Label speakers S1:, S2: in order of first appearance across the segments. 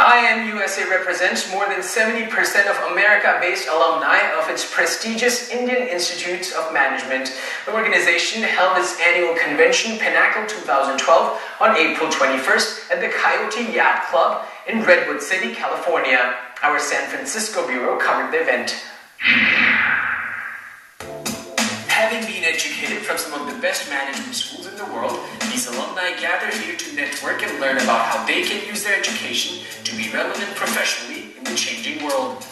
S1: IIM USA represents more than 70% of America-based alumni of its prestigious Indian Institute of Management. The organization held its annual convention, Pinnacle 2012, on April 21st at the Coyote Yacht Club in Redwood City, California. Our San Francisco bureau covered the event. Having been educated from some of the best management schools in the world, these alumni gather here to network and learn about how they can use their education to be relevant professionally in the changing world.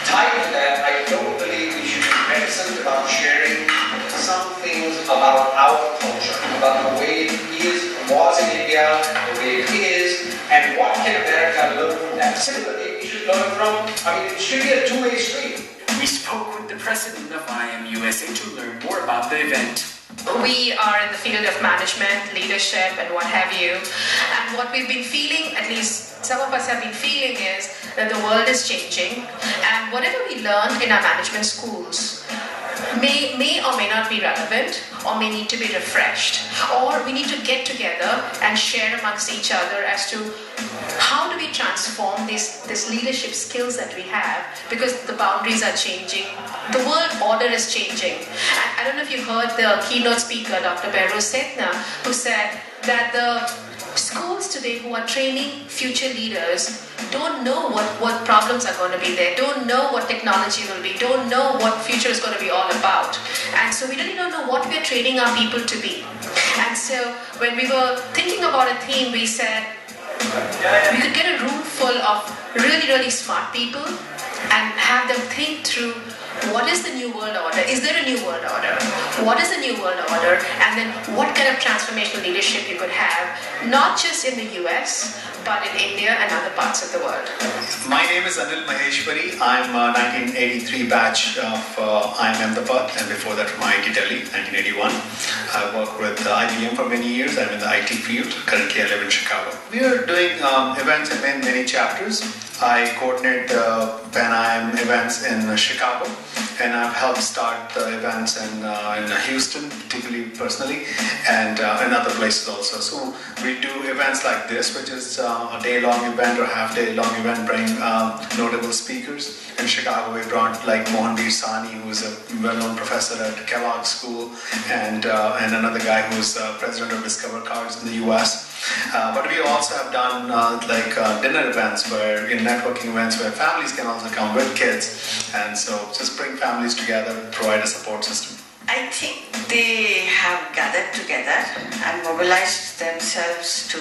S2: Tied to that, I don't believe we should be reticent about sharing some things about our culture, about the way it was in India, the way it is, and what can America learn from that. Similarly, we should learn from, it should be a two-way street.
S1: We spoke with the president of IIM USA to learn more about the event.
S3: We are in the field of management, leadership, and what have you. And what we've been feeling, at least some of us have been feeling, is that the world is changing. And whatever we learned in our management schools may or may not be relevant, or may need to be refreshed. Or we need to get together and share amongst each other as to how do we transform these leadership skills that we have, because the boundaries are changing, the world order is changing. And I don't know if you heard the keynote speaker, Dr. Behrouz Setna, who said that the schools today who are training future leaders don't know what problems are going to be there, don't know what technology will be, don't know what future is going to be all about. And so we really don't know what we're training our people to be. And so when we were thinking about a theme, we said we could get a room full of really, really smart people and have them think through, what is the new world order? Is there a new world order? What is the new world order? And then what kind of transformational leadership you could have, not just in the US, but in India and other parts of the world.
S4: My name is Anil Maheshwari. I'm a 1983 batch of IIM Alumni, and before that from IIT Delhi, 1981. I worked with IBM for many years. I'm in the IT field. Currently I live in Chicago. We are doing events in many chapters. I coordinate the Pan-IIM events in Chicago, and I've helped start the events in Houston, particularly personally, and in other places also. So we do events like this, which is a day-long event or half-day-long event, bring notable speakers. In Chicago, we brought like Mohanveer Sani, who's a well-known professor at Kellogg School, and another guy who's president of Discover Cards in the US. But we also have done dinner events, networking events where families can also come with kids, and so just bring families together, provide a support system.
S5: I think they have gathered together and mobilized themselves to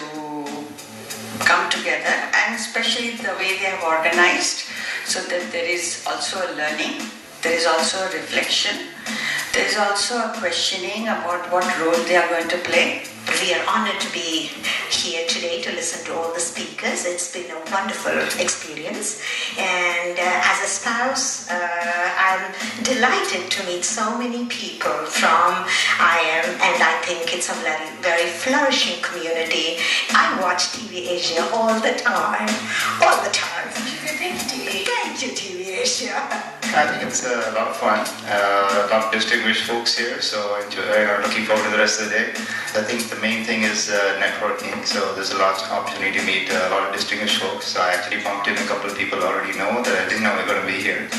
S5: come together, and especially the way they have organized, so that there is also a learning, there is also a reflection, there is also a questioning about what role they are going to play.
S6: We are honored to be here today to listen to all the speakers. It's been a wonderful experience. And as a spouse, I'm delighted to meet so many people from IIM, and I think it's a very, very flourishing community. I watch TV Asia all the time. Thank you, TV Asia.
S7: I think it's a lot of fun, a lot of distinguished folks here, so looking forward to the rest of the day. I think the main thing is networking, so there's a lot of opportunity to meet a lot of distinguished folks. So I actually bumped in a couple of people I already know that I didn't know were going to be here.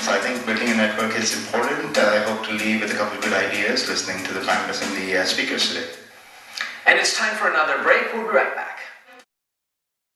S7: So I think building a network is important. I hope to leave with a couple of good ideas listening to the panelists and the speakers today.
S1: And it's time for another break. We'll be right back.